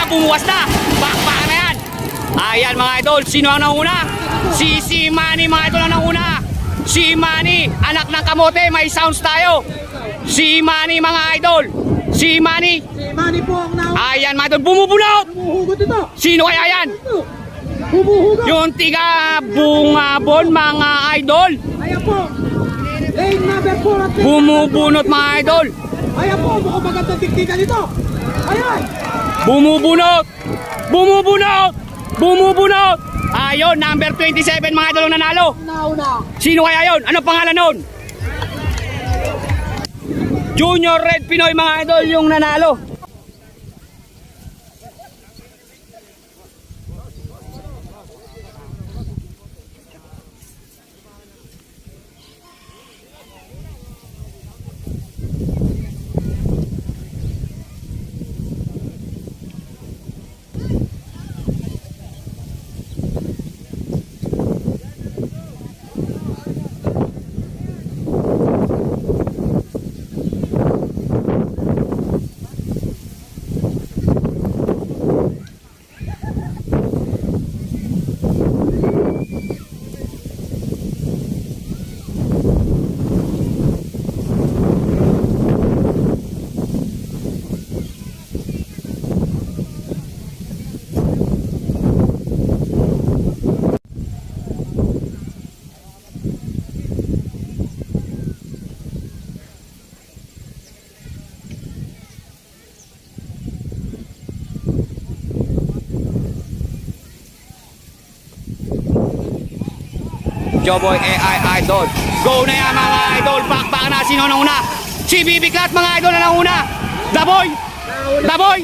Bumuwas na, bakbaka na yan. Ayan mga idol, sino ang nauna? Si Manny mga idol ang nauna. Si Manny, anak ng kamote, may sounds tayo. Si Manny mga idol. Si Manny. Si Manny po ang nauna. Ayan mga idol, bumubunot. Bumuhugot ito. Sino kaya yan? Bumuhugot. Yung tiga Bungabon mga idol. Ayan po. Lane number 4 at Bumubunot mga idol. ayan po, mukhang magandang tiktikan ito. Ayan. Bumubunot! Bumubunot! Bumubunot! Ayun, number 27 mga idol ang nanalo. Nauna. Sino kaya yun? Ano pangalan nun? Junior Red Pinoy mga idol yung nanalo. Joboy AI Idol. Go na yan mga idol. Bakbaka na. Sino na una? Si Bibiklat mga idol na una. The Boy. The Boy.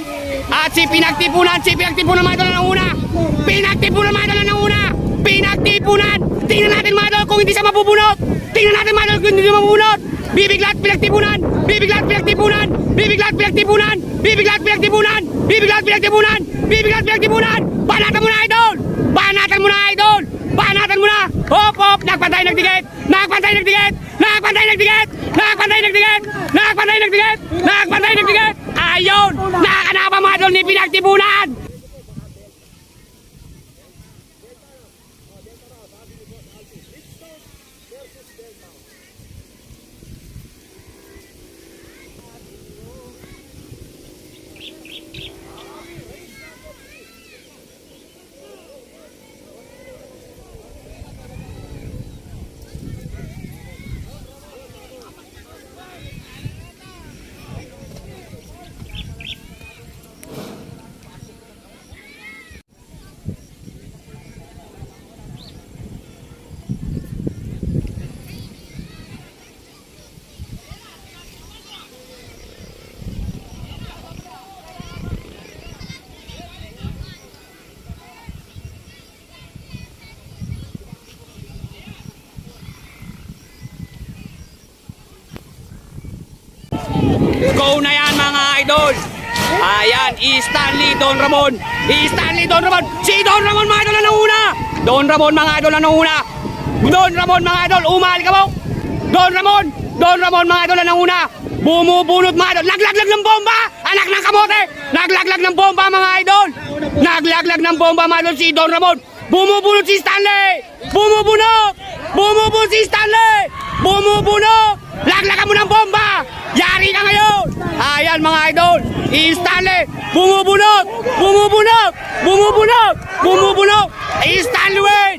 At si Pinagtipunan. Si Pinagtipunan mga idol na una. Pinagtipunan mga idol na una. Pinagtipunan. Tingnan natin mga idol kung hindi siya mabubunot. Tingnan natin mga idol kung hindi siya mabubunot. Bibiklat Pinagtipunan. Bibiklat Pinagtipunan. Bibiklat Pinagtipunan. Bibiklat Pinagtipunan. Bibiklat Pinagtipunan. Bibiklat Pinagtipunan. Banatan mo na idol. Banatan mo na idol. Banatan mo na! Hop, hop! Nagpantay, nagdikit! Nagpantay, nagdikit! Nagpantay, nagdikit! Nagpantay, nagdikit! Nagpantay, nagdikit! Nagpantay, nagdikit! Ayun! Nakakanapa mga idol ni Pinagtipunan! Go na yan mga idol. Ayan, Stanley Don Ramon. Stanley Don Ramon. Si Don Ramon mga idol na nauna. Don Ramon mga idol na nauna. Don Ramon mga idol, umali ka mo. Don Ramon. Don Ramon mga idol na nauna. Bumubunot mga idol. Naglaglag ng bomba. Anak ng kamote. Naglaglag ng bomba mga idol. Naglaglag ng bomba mga idol si Don Ramon. Bumubunot si Stanley. Bumubunot. Bumubunot si Stanley. Bumubunot. Laglagan mo ng bomba. Yari ka ngayon. Ayan mga idol. Stanley. Bumubunot. Bumubunot. Bumubunot. Bumubunot. Stanley win.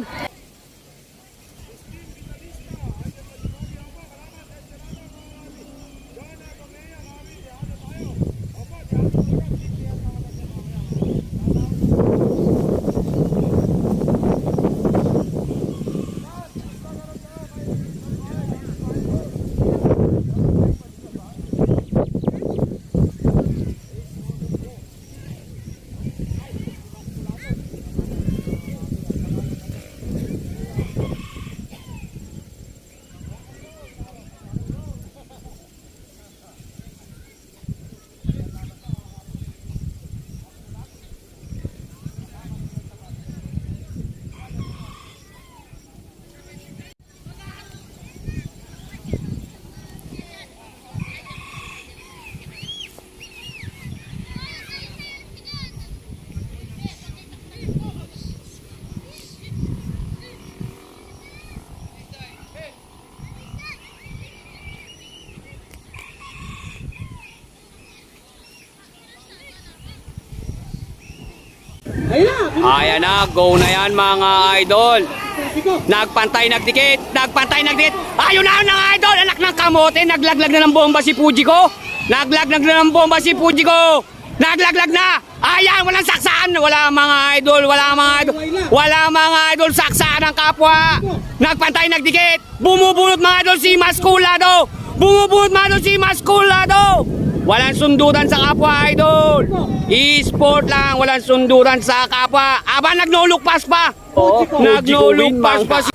Ayun na. Ayan na, go na yan mga idol. Trapiko. Nagpantay, nagdikit. Nagpantay, nagdikit. Ayun na mga idol. Anak ng kamote. Naglaglag na ng bomba si Fujiko. Naglaglag na ng bomba si Fujiko. Naglaglag na. Ayan, walang saksaan. Wala mga idol. Wala mga idol. Wala mga idol. Saksaan ng kapwa. Nagpantay, nagdikit. Bumubunot mga idol si Masculado. Bumubunot mga idol si Masculado. Walang sundutan sa kapwa idol. E-sport lang. Walang sundutan sa kapwa. Aba, nagnolukpas pa. Oo, Nagnolukpas pa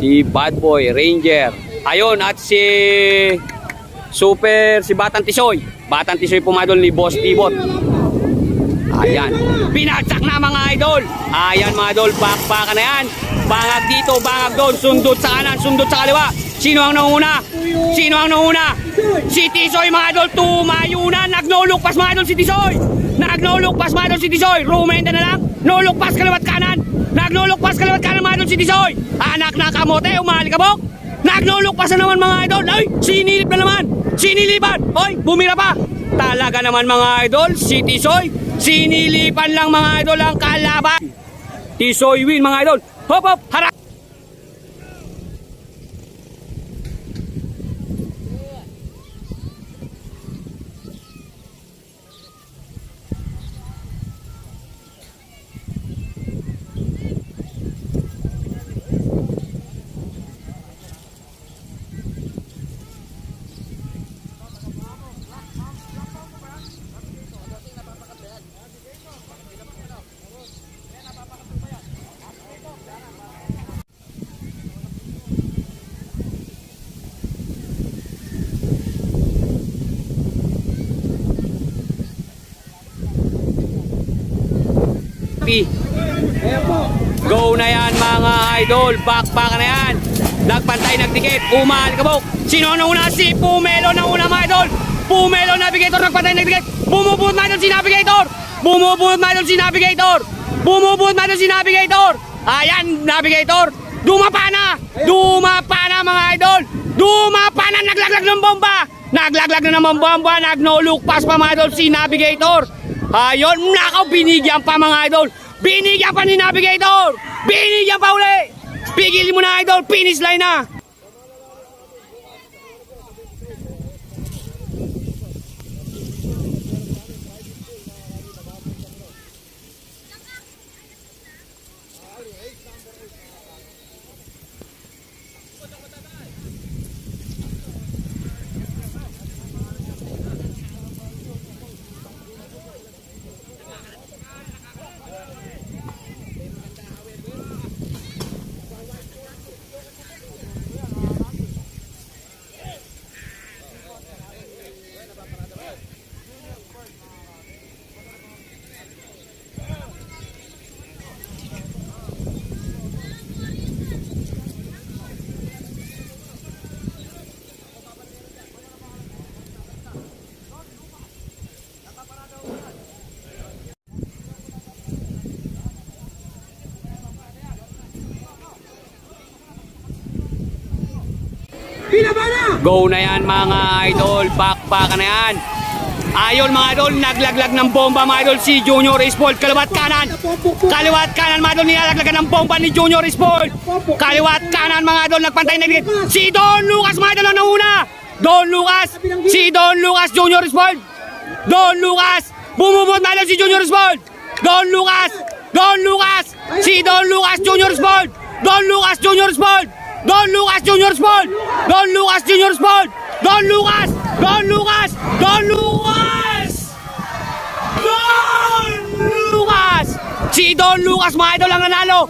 si Bad Boy Ranger. Ayun, at si si Batang Tisoy. Batang Tisoy pumadol ni Boss Tibot. Ayan. Pinatsak na mga idol. Ayan mga idol, bakbakan na yan. Bangag dito, bangag doon. Sundot sa kanan, sundot sa kaliwa. Sino ang nauna? Sino ang nauna? Si Tisoy mga idol, tumayo na. Nagnolukpas mga idol si Tisoy. Nagnolukpas mga idol si Tisoy. Rumenda na lang. Nolukpas kaliwat kanan. Nagnolukpas kaliwat kanan mga idol si Tisoy. Anak na kamote, umalikabok. Nagnolukpas na naman mga idol. Ay, sinilip na naman. Sinilipan. Oy, bumira pa. Talaga naman mga idol, si Tisoy. Sinilipan lang mga idol ang kalaban. Tisoy win mga idol. Hop hop, harap. Ayan po. Go na yan mga idol. Bakbakan na yan. Nagpantay, nagdikit. Umalikabok. Sino ang nauna? Si Pumelo na una mga idol. Pumelo Navigator. Nagpantay, nagdikit. Bumubuot mga idol si Navigator. Bumubuot mga idol si Navigator. Bumubuot mga idol si Navigator. Ayan, Navigator. Dumapa na. Dumapa na mga idol. Dumapa na. Naglaglag ng bomba. Naglaglag na naman bomba. Nagnolukpas pa mga idol si Navigator. Ayun, nakaw, binigyan pa mga idol. Binigyan pa ni Navigator. Binigyan pa uli. Pigilin mo na idol, finish line na. Binaba na! Go na yan mga idol, bakbakan na yan. Ayon mga idol, naglaglag ng bomba mga idol si Junior Espol. Kaliwat kanan, kaliwat kanan mga idol, nilalaglagan ng bomba ni Junior Espol. Kaliwat kanan mga idol, nagpantay na si Don Lucas mga idol ang nauna. Don Lucas, si Don Lucas Junior Espol. Don Lucas, bumubot mga idol si Junior Espol. Don Lucas, Don Lucas, si Don Lucas Junior Espol. Don Lucas Junior Espol. Don Lucas Jr.'s ball! Don Lucas Jr.'s ball! Don Lucas! Don Lucas! Don Lucas! Don Lucas! Si Don Lucas mga idol ang nanalo!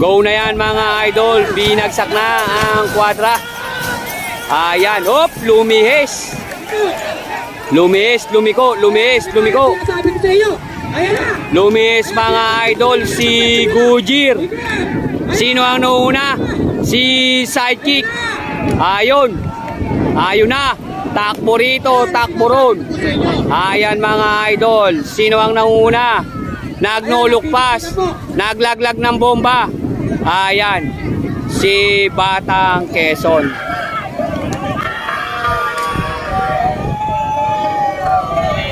Go na yan mga idol. Binagsak na ang kwadra. Ayan. Hop. Lumihis. Lumihis. Lumiko. Lumihis. Lumiko. Sabi ko sa iyo. Ayan na. Lumihis mga idol. Si Gujir. Sino ang nauna? Si Sidekick. Ayun. Ayun na. Takbo rito. Takbo ron. Ayan mga idol. Sino ang nauna? Nagnolokpas. Naglaglag ng bomba. Ayan. Si Batang Quezon.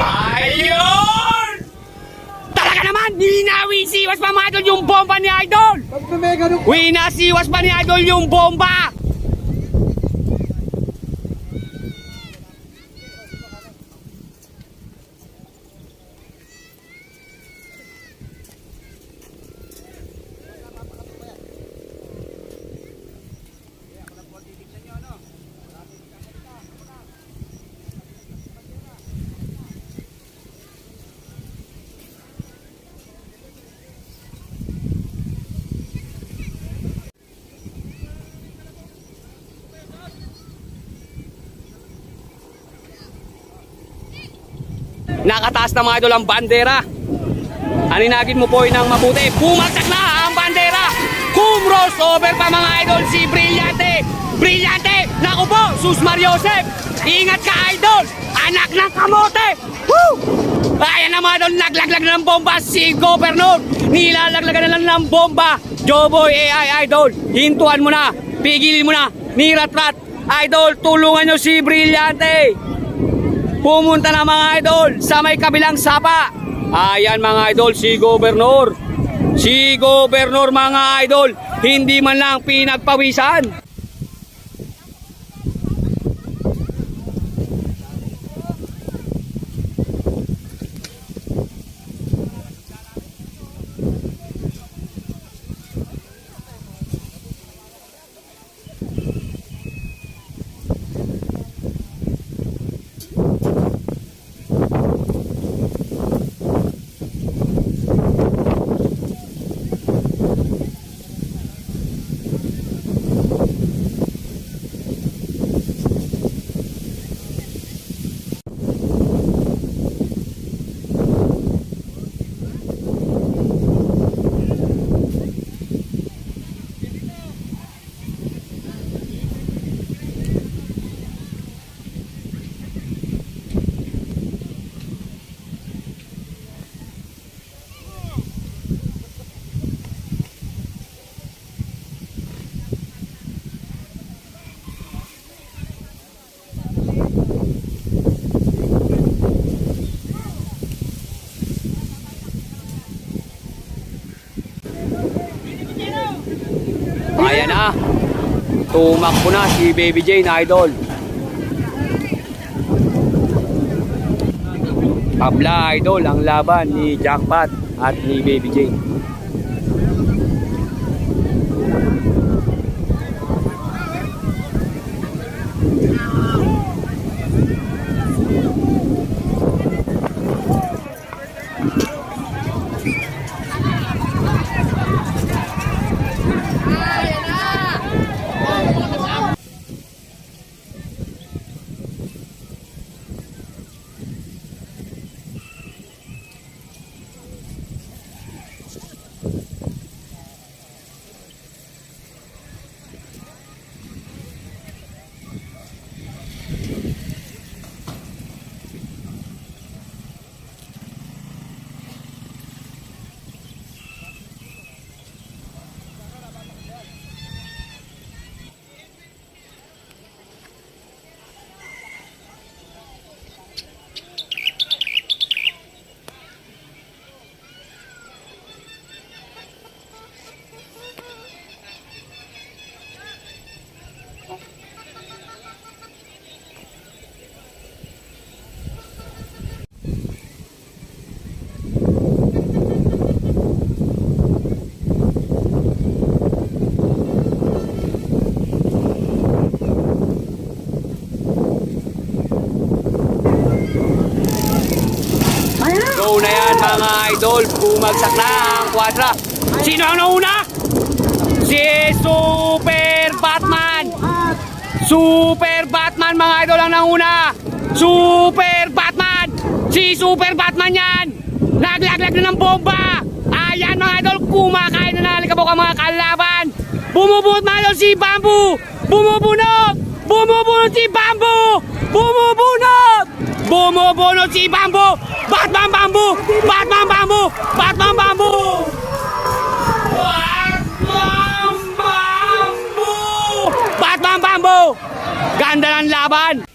Ayun! Talaga naman! Winasiwas pa mga idol yung bomba ni Idol! Winasiwas pa ni Idol yung bomba! Nakataas na mga idol ang bandera. Aninagin mo po ng mabuti. Bumagsak na ang bandera. Kumros over pa mga idol si Brillante. Brillante! Naku po, Sus Mariosep. Ingat ka idol. Anak ng kamote. Woo! Ayan na mga idol, naglaglag na ng bomba si Governor. Nilalaglagan na lang ng bomba. Joboy AI idol. Hintuan mo na. Pigilin mo na. Niratrat. Idol, tulungan nyo si Brillante. Pumunta na mga idol sa may kabilang sapa. Ayan mga idol, si Governor. Si Governor mga idol, hindi man lang pinagpawisan. Ayan na. Tumakbo na si Baby Jane, idol. Tabla idol ang laban ni Jackpot at ni Baby J. Go na yan mga idol, bumagsak na ang kwadra. Sino ang nauna? Si Super Batman. Super Batman mga idol ang nauna. Super Batman. Si Super Batman yan. Naglaglag na ng bomba. Ayan mga idol, kumakain na nalikabok ang mga kalaban. Bumubuot mga idol si Bamboo. Bumubunot. Bumubunot si Bamboo. Bumubunot. Bumubunot si Bamboo. Batman Bamboo. Batman Bamboo. Batman Bamboo. Batman Bamboo. Batman Bamboo. Ganda ng laban.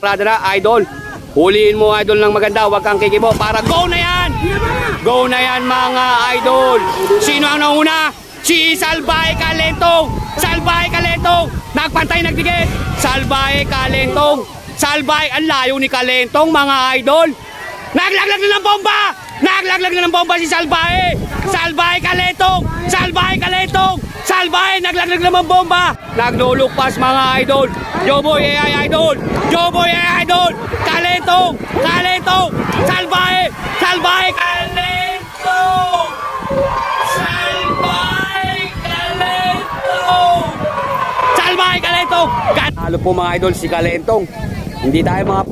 Radara, idol. Huliin mo idol ng maganda, huwag kang kikibo para go na yan! Go na yan mga idol! Sino ang nauna? Si Salbahe Kalentong! Salbahe Kalentong! Nagpantay, nagdikit! Salbahe Kalentong! Salbahe, ang layo ni Kalentong mga idol! Naglaglag na ng bomba! Naglaglag na ng bomba si Salbahe! Salbahe Kalentong! Salbahe Kalentong! Salbahe, naglaglag na ng bomba! Naglulukpas mga idol! Joboy AI Idol! Joboy AI Idol! Kalentong! Kalentong! Salbahe! Salbahe Kalentong! Salbahe Kalentong! Salbahe Kalentong! Halo po mga idol si Kalentong. Hindi tayo mga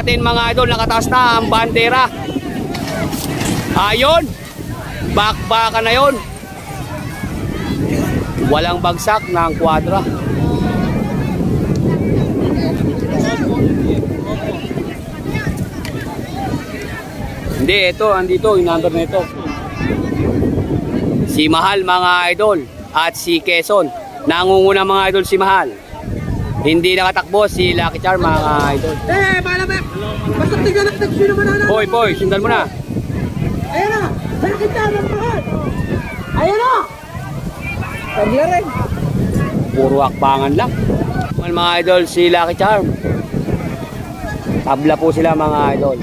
natin mga idol, nakataas na ang bandera. Ayun, bakbakan na yon. Walang bagsak ng kwadra. Hindi, ito, andito, yung number na ito. Si Mahal mga idol at si Quezon. Nangunguna mga idol si Mahal. Hindi nakatakbo si Lucky Charm mga idol. Malamang! Basta tignan natin sino mananalo. Poy, sundan mo na. Ayan na! Bakit na ang mahal? Ayan na! Tagla rin. Puro akbangan lang. Mga idol, si Lucky Charm. Tabla po sila mga idol.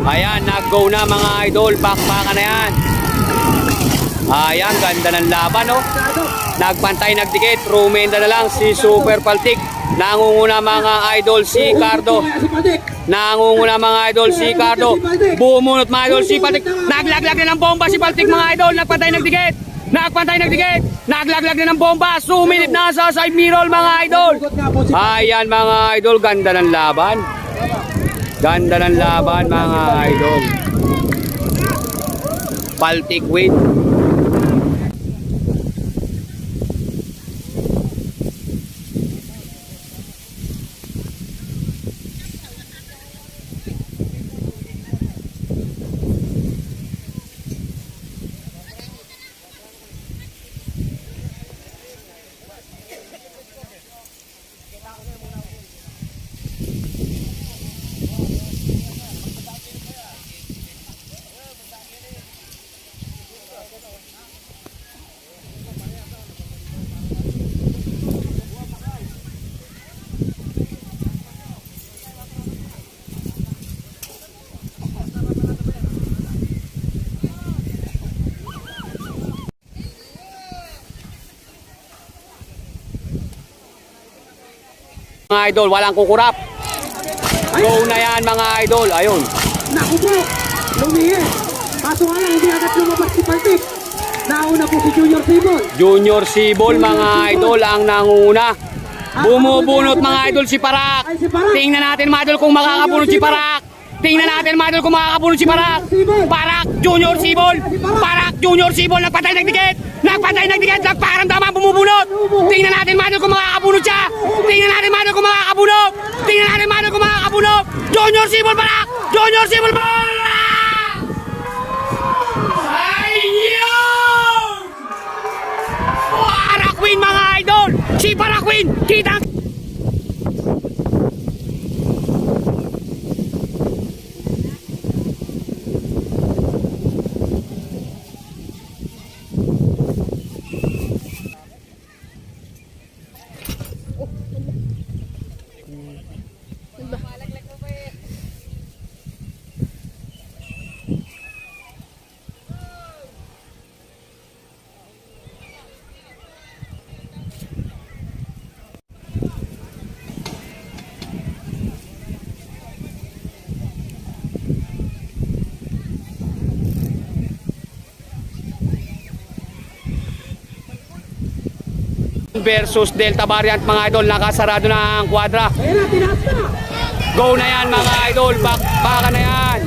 Ayan, nag-go na mga idol. Bakbakan na yan. Ayan, ganda ng laban, no? Nagpantay, nagdikit. Rumenda na lang si Super Paltik. Nangunguna mga idol si Cardo. Nangunguna mga idol si Cardo. Bumunot mga idol si Paltik. Naglaglag na ng bomba si Paltik mga idol. Nagpantay, nagdikit. Nagpantay, nagdikit. Naglaglag na ng bomba. Sumilip na sa side mirror mga idol. Ayan mga idol, ganda ng laban. Ganda ng laban mga idol. Paltik win. Mga idol, walang kukurap. Go na yan mga idol. Ayun. Naku po! Lumihis! Kaso nga lang, hindi agad lumabas si Paltik. Nauna po si Junior Sibol. Junior Sibol mga idol ang nanguna. Bumubunot mga idol si Parak. Tingnan natin mga idol kung makakabunot si Parak. Tingnan natin mga idol kung makakabunot si Parak. Parak, Junior Sibol. Parak, Junior Sibol. Nagpatay, nagdikit. Nagpatay, nagdikit. Nagparamdaman, bumubunot. Tingnan natin mga idol kung makakabunot siya. Tingnan natin mga idol kung makakabunot. Tingnan natin mga idol kung makakabunot. Junior Sibol, Parak. Junior Sibol, Parak. Ayun! Parak win mga idol. Si Parak win. Kitang versus Delta Variant mga idol, nakasarado na ang kwadra. Ayan na, tinaas na! Go na yan mga idol, bakbakan na yan.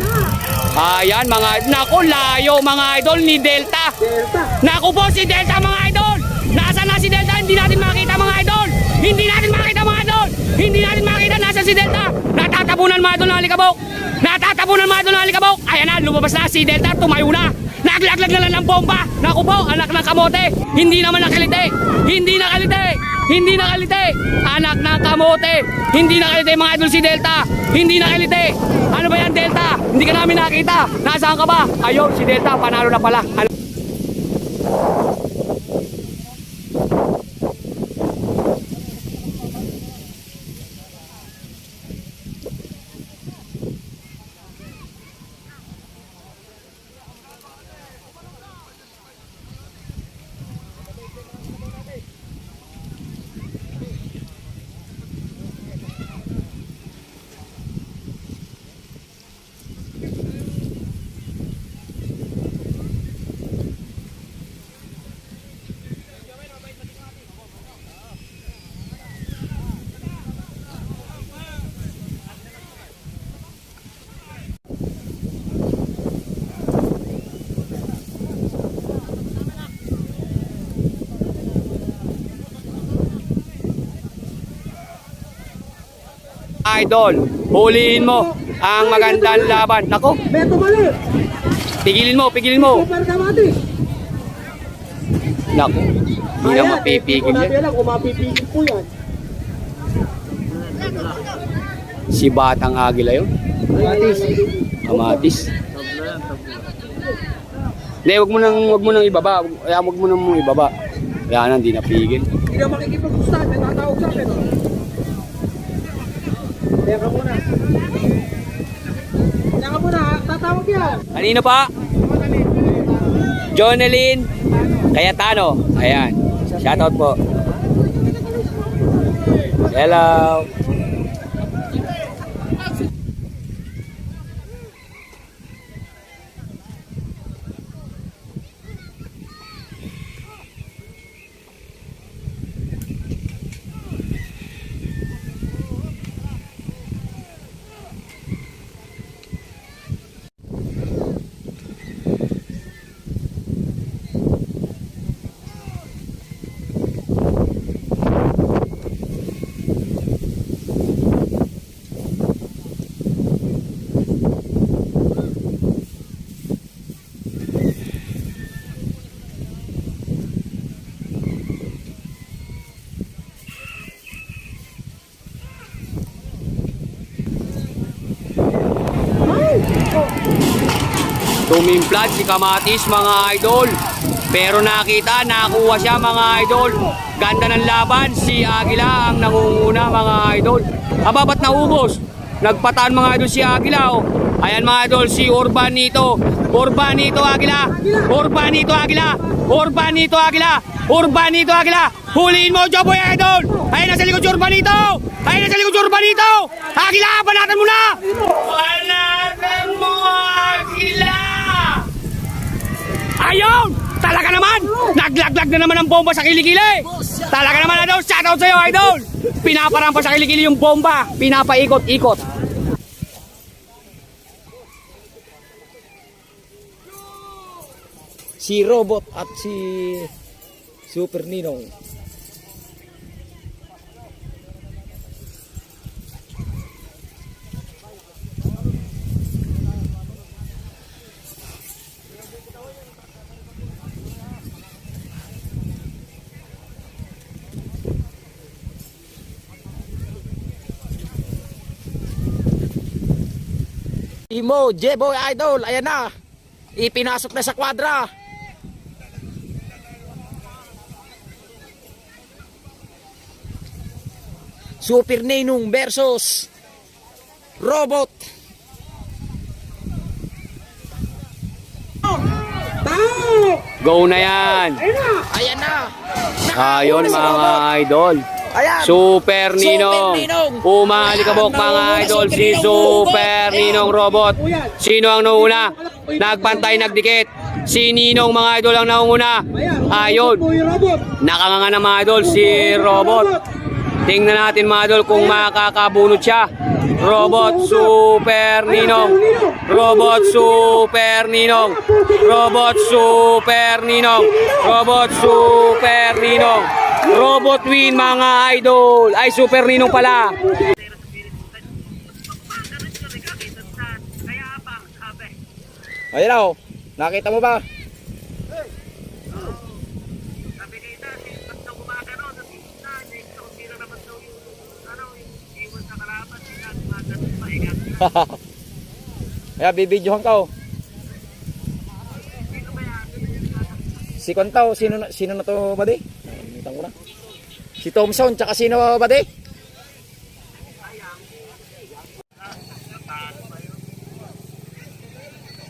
Ayan mga, naku layo mga idol ni Delta. Delta! Naku po si Delta mga idol. Nasaan na si Delta? Hindi natin makita mga idol. Hindi natin makita mga idol. Hindi natin makita, nasa si Delta. Natatabunan mga idol ng alikabok. Natatabunan pinagtapunan mga idol ng alikabok. Ayan na, lumabas na si Delta, tumayo na. Naglaglag na lang ng bomba. Naku po, anak ng kamote. Hindi naman nakalite. Hindi nakalite. Hindi nakalite. Anak ng kamote. Hindi nakalite mga idol si Delta. Hindi nakalite. Ano ba yan Delta? Hindi ka namin nakita. Nasaan ka ba? Ayun, si Delta, panalo na pala. Idol, huliin mo ang magandang laban. Nako, Beto mali. pigilin mo, pigilin mo. Super Kamatis. Nako, hindi na mapipigil yan. Alam kung mapipigil po yan. Si Batang Agila yun. Kamatis. Amatis. Hindi, wag mo nang ibaba. Kaya wag mo nang ibaba. Kaya na, hindi napigil. Hindi na makikipag-ustad. May tatawag sa akin. Oh. Teka muna. Teka muna. Tatawag yan. Kanino pa? Jonelyn Cayetano. Ayan. Shoutout po. Hello. Tumimplad si Kamatis mga idol. Pero nakuha siya mga idol. Ganda ng laban, si Agila ang nangunguna mga idol. Aba, ba't naubos? Nagpataan mga idol si Agila. Oh. Ayan mga idol, si Urbanito. Urbanito Agila. Urbanito Agila. Urbanito Agila. Urbanito Agila. Huliin mo, Joboy idol. Ayan na sa likod si Urbanito. Ayan na sa likod si Urbanito. Agila, banatan mo na. Banatan mo, Agila. Ayun! Talaga naman! Naglaglag na naman ang bomba sa kilikili! Talaga naman idol! Shoutout sa'yo idol! Pinaparampa sa kilikili yung bomba! Pinapaikot-ikot! Si Robot at si Super Ninong. Imo, J-Boy Idol, ayan na. Ipinasok na sa kwadra. Super Ninong versus Robot. Go na yan! Ayan na. Ayun mga idol! Ayan. Super Ninong! Ninong. Umalikabok mga idol si Super Ninong Robot! Sino ang nauna? Nagpantay, nagdikit! Si Ninong mga idol ang nauna! Ayun! Nakanganga na mga idol si Robot! Tingnan natin mga idol kung makakabunot siya! Robot Super Ninong! Robot Super Ninong! Robot Super Ninong! Robot Super Ninong! Robot win mga idol! Ay, Super Ninong pala! Ayan o. Nakita mo ba? Kaya bibidyohan ka o. Si Kontaw, sino na to ba di? Namitan ko na. Si Thompson, tsaka sino ba di?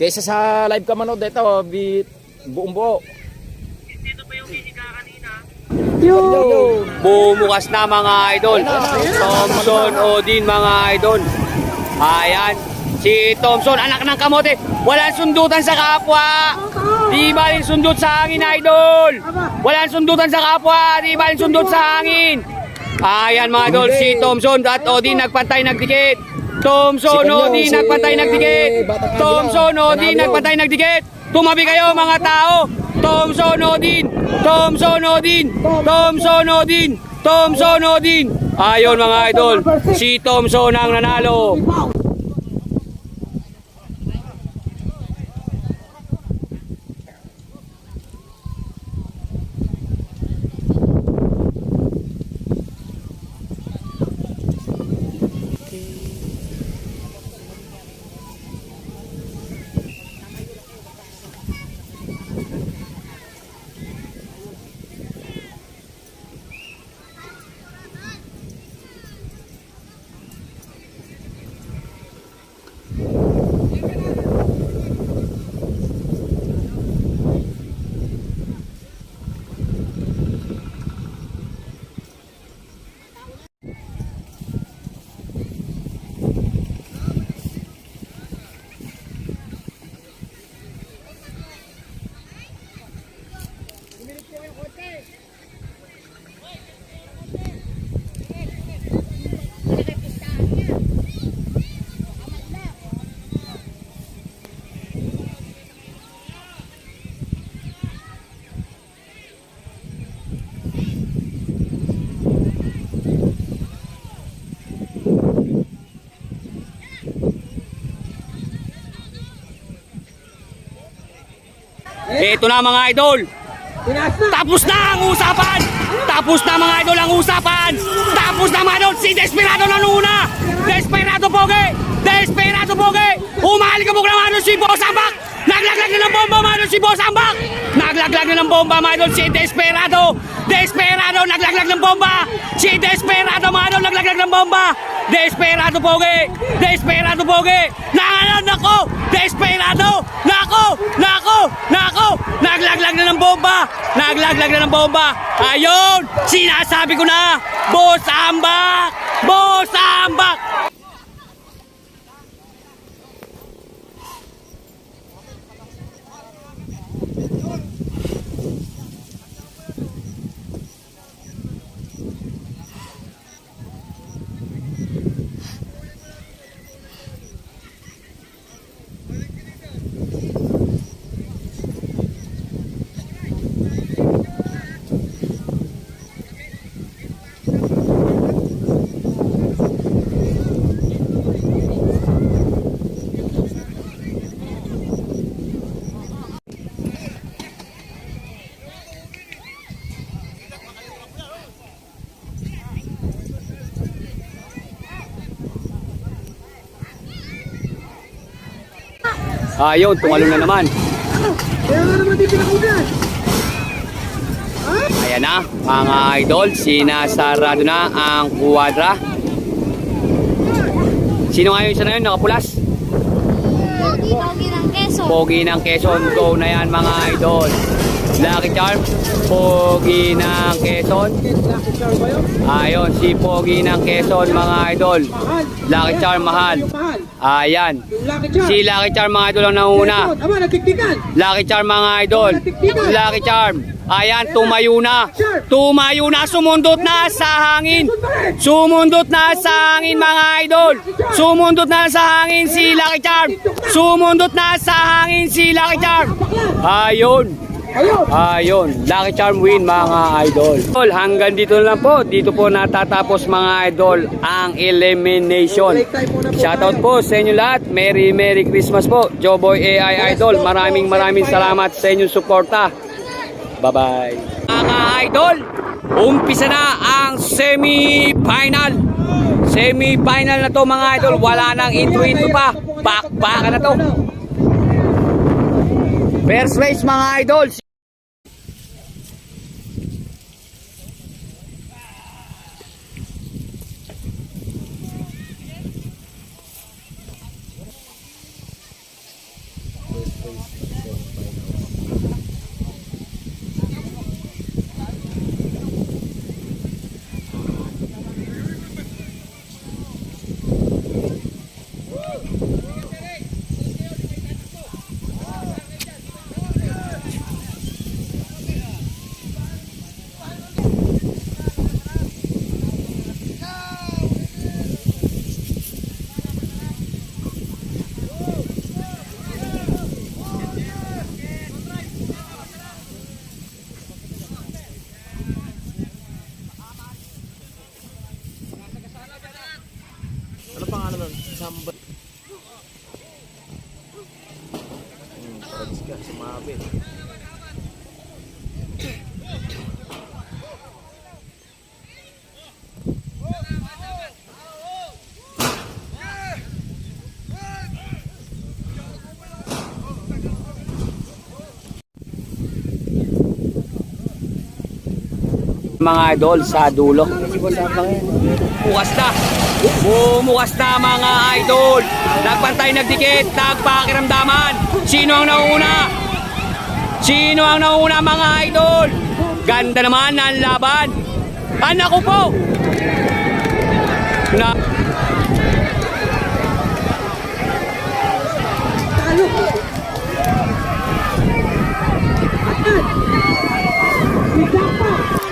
Kaysa sa live ka manood dito, buong buo. Yo! Bumukas na mga idol. Thompson Odin mga idol. Ayan. Si Thompson, anak ng kamote. Walang sundutan sa kapwa. Di baling sundot sa hangin, idol. Walang sundutan sa kapwa. Di baling sundot sa hangin. Ayan mga idol. Si Thompson at Odin nagpantay nagdikit. Thompson Odin nagpantay nagdikit. Thompson Odin nagpantay nagdikit. Tumabi kayo mga tao. Thompson Odin. Thompson Odin. Thompson Odin. Thompson Odin. Ayon mga idol. Si Thompson ang nanalo. Ito na mga idol. Tinaas na! Tapos na ang usapan. Tapos na mga idol ang usapan. Tapos na mga idol. Si Desperado na una. Desperado Pogi. Desperado Pogi. Umahali ka mo naman idol si Boss Ambak. Naglaglag na ng bomba mga idol si Boss Ambak. Naglaglag na ng bomba mga idol si Desperado. Desperado naglaglag ng bomba. Si Desperado mga idol naglaglag ng bomba. Desperado Pogi. Desperado Pogi. Nako. Desperado. Nako. Nako. Nako. Naglaglag na ng bomba. Naglaglag na ng bomba. Ayun. Sinasabi ko na. Boss Ambak. Boss Ambak. Ayun, tumalon na naman. Kaya nga naman di pinakunan! Ayan na, mga idol, sinasarado na ang kuwadra. Sino nga yung isa na yun, nakapulas? Pogi ng Quezon. Pogi ng Quezon, go na yan mga idol. Lucky Charm, Pogi ng Quezon. Lucky Charm ba yun? Ayun, si Pogi ng Quezon mga idol. Mahal! Lucky Charm, mahal. Yung mahal! Ayan, Yung Lucky Charm! si Lucky Charm mga idol ang nauna. Aba, nagtiktikan! Lucky Charm mga idol. Lucky Charm. Ayan, tumayo na. Tumayo na, sumundot na sa hangin. Sumundot na sa hangin mga idol. Sumundot na sa hangin si Lucky Charm. Sumundot na sa hangin si Lucky Charm. Ayun. Ayun! Ayun, Lucky Charm win mga idol. Hanggang dito na lang po. Dito po natatapos mga idol ang elimination. Shoutout po sa inyo lahat. Merry Christmas po. Joboy AI Idol. Maraming salamat sa inyong suporta. Bye-bye. Mga idol, umpisa na ang semi-final. Semi-final na to mga idol. Wala nang intro pa. Bakbakan na to. First race mga idol. Ano pangalan nun? Samba. Francisca, sumabi. Mga idol sa dulo. Bukas na. Bumukas na mga idol. Nagpantay, nagdikit, nagpakiramdaman. Sino ang nauna? Sino ang nauna mga idol? Ganda naman ang laban. Anak ko po. Na Talo! Atad! Si Jackpot!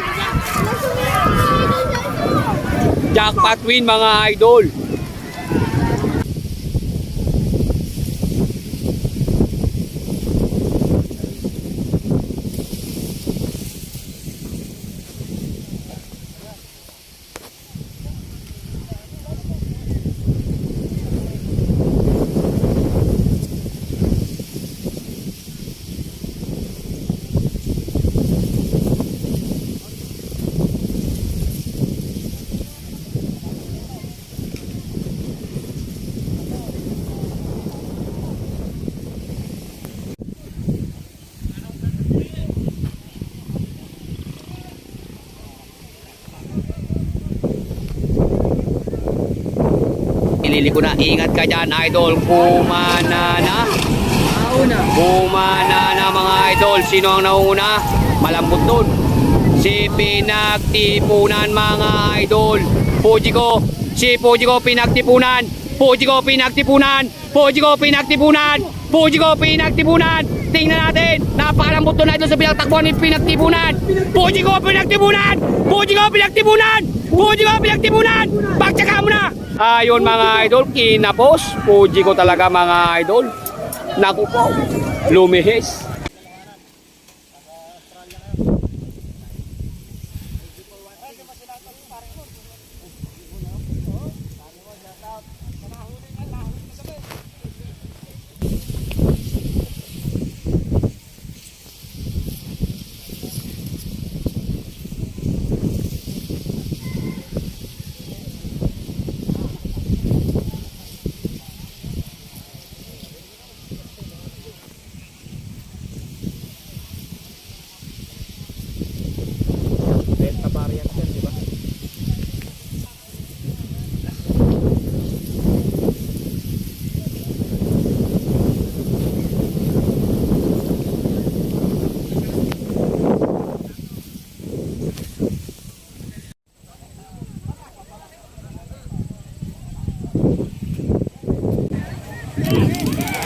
jackpot win mga idol. Ililiko na, ingat ka dyan idol. Kumana na. Kumana na mga idol. Sino ang nauna? Malambot dun. Si Pinagtipunan mga idol. Puji ko. Si Puji ko Pinagtipunan. Puji ko Pinagtipunan. Puji ko Pinagtipunan. Puji ko Pinagtipunan. Tingnan natin. Napakalambot dun idol sa pinagtakbuhan ni Pinagtipunan. Puji ko Pinagtipunan. Puji ko Pinagtipunan. Puji ko Pinagtipunan. Pagtsaka mo na. Ayun mga idol, kinapos. Puji ko talaga mga idol. Naku po, lumihis.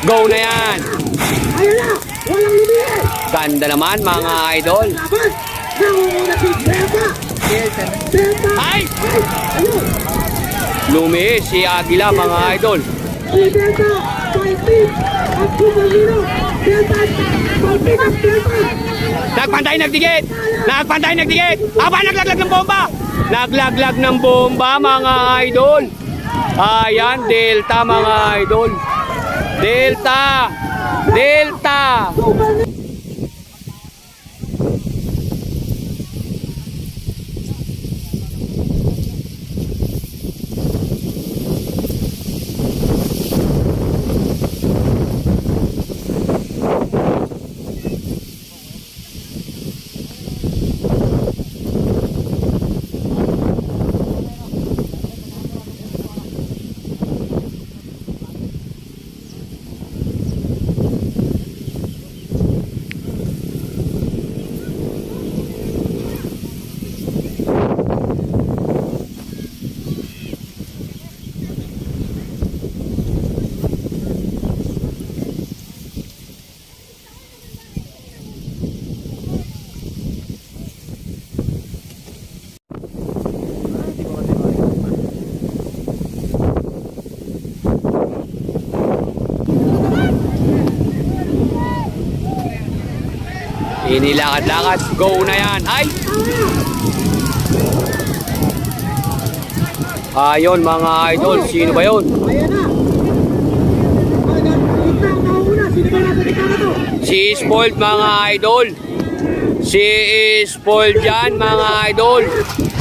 Go na yan. Ayun na! Walang lumilis! Ganda naman mga idol. Laban! Nangunguna si Delta! Delta! Ay! Ayun! Lumihis si Agila mga idol. Si Delta! Palpit at Kumalino. Delta, Palpit at Delta. Nagpantay, nagdikit. Nagpantay, nagdikit. Aba, naglaglag ng bomba. Naglaglag ng bomba, mga idol. Ayan, Delta, mga idol. Delta. Delta. Inilakad-lakad. Go na yan. Ay! Ayun, mga idol. Sino ba yun? Ayan na. Itang nauna. Sino ba nasa kita na to? Si Spoiled, mga idol. Si Spoiled yan, mga idol.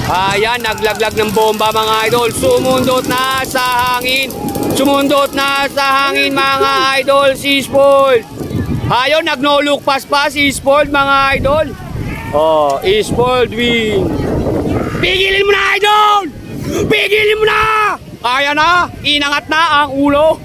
Ayan, naglaglag ng bomba, mga idol. Sumundot na sa hangin. Sumundot na sa hangin, mga idol. Si Spoiled. Ayun, nag-no-look pass pa si Spoiled, mga idol. Oh, Spoiled win. Pigilin mo na, idol! Pigilin mo na! Ayan na, inangat na ang ulo.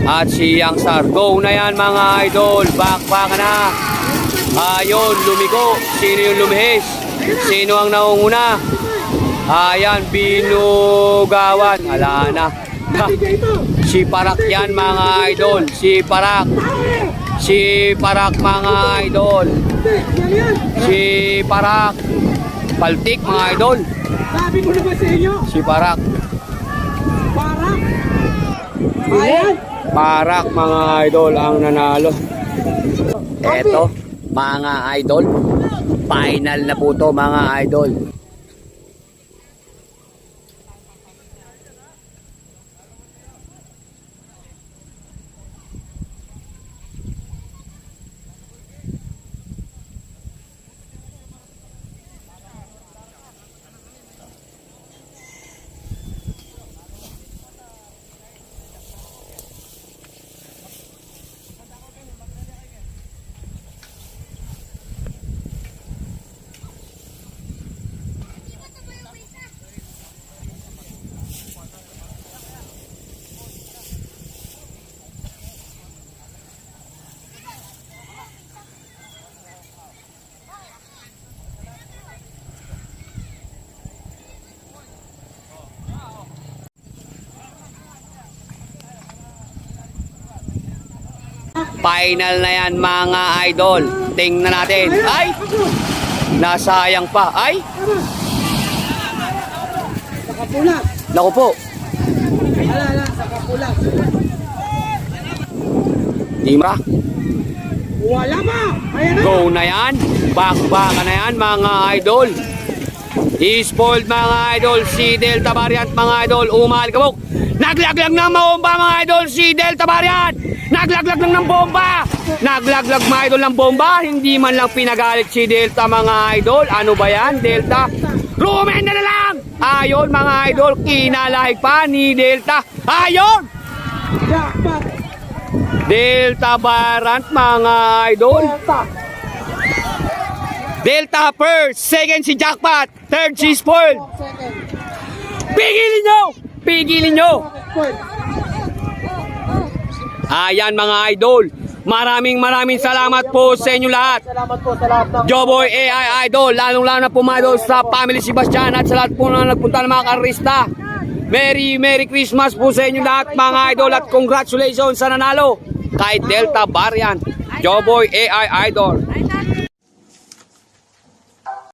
At si Yangsar, go na yan, mga idol. Back na. Ayun, lumiko. Sino yung lumihis? Sino ang naunguna? Ayan, binugawan. Ala na. Ha, si Parak yan, mga idol. Si Parak. Si Parak, mga idol. Si Parak. Paltik, mga idol. Sabi ko na ba sa inyo? Si Parak. Parang. Ayan. Parak, mga idol, ang nanalo. Eto, mga idol. Final na po to, mga idol. Final na yan mga idol. Tingnan natin. Ay! Nasayang pa. Ay! Nakapulas. Naku po. Ala, nakapulas. Di ba? Wala pa. Ayan na. Go na yan. Bakbaka na yan mga idol. Spoiled mga idol. Si Delta Variant mga idol. Umalikabok. Naglaglag ng bomba mga idol. Si Delta Variant. Naglaglag lang ng bomba. Naglaglag mga idol ng bomba. Hindi man lang pinagalit si Delta mga idol. Ano ba yan Delta? Rumenda na lang. Ayon mga idol. Kinalahig pa ni Delta. Ayon. Jackpot. Delta Variant mga idol. Delta. Delta first, second si Jackpot, third si Spoiled. Second. Pigilin nyo! Pigilin nyo! Point. Ayan mga idol, maraming salamat po sa inyo lahat. Salamat po sa lahat ng Joboy AI Idol, lalong-lalo na po mga idol sa Family Sebastian at sa lahat po na nagpunta ng mga karista. Merry Christmas po sa inyo lahat mga idol at congratulations sa nanalo kay Delta Variant. Joboy AI Idol.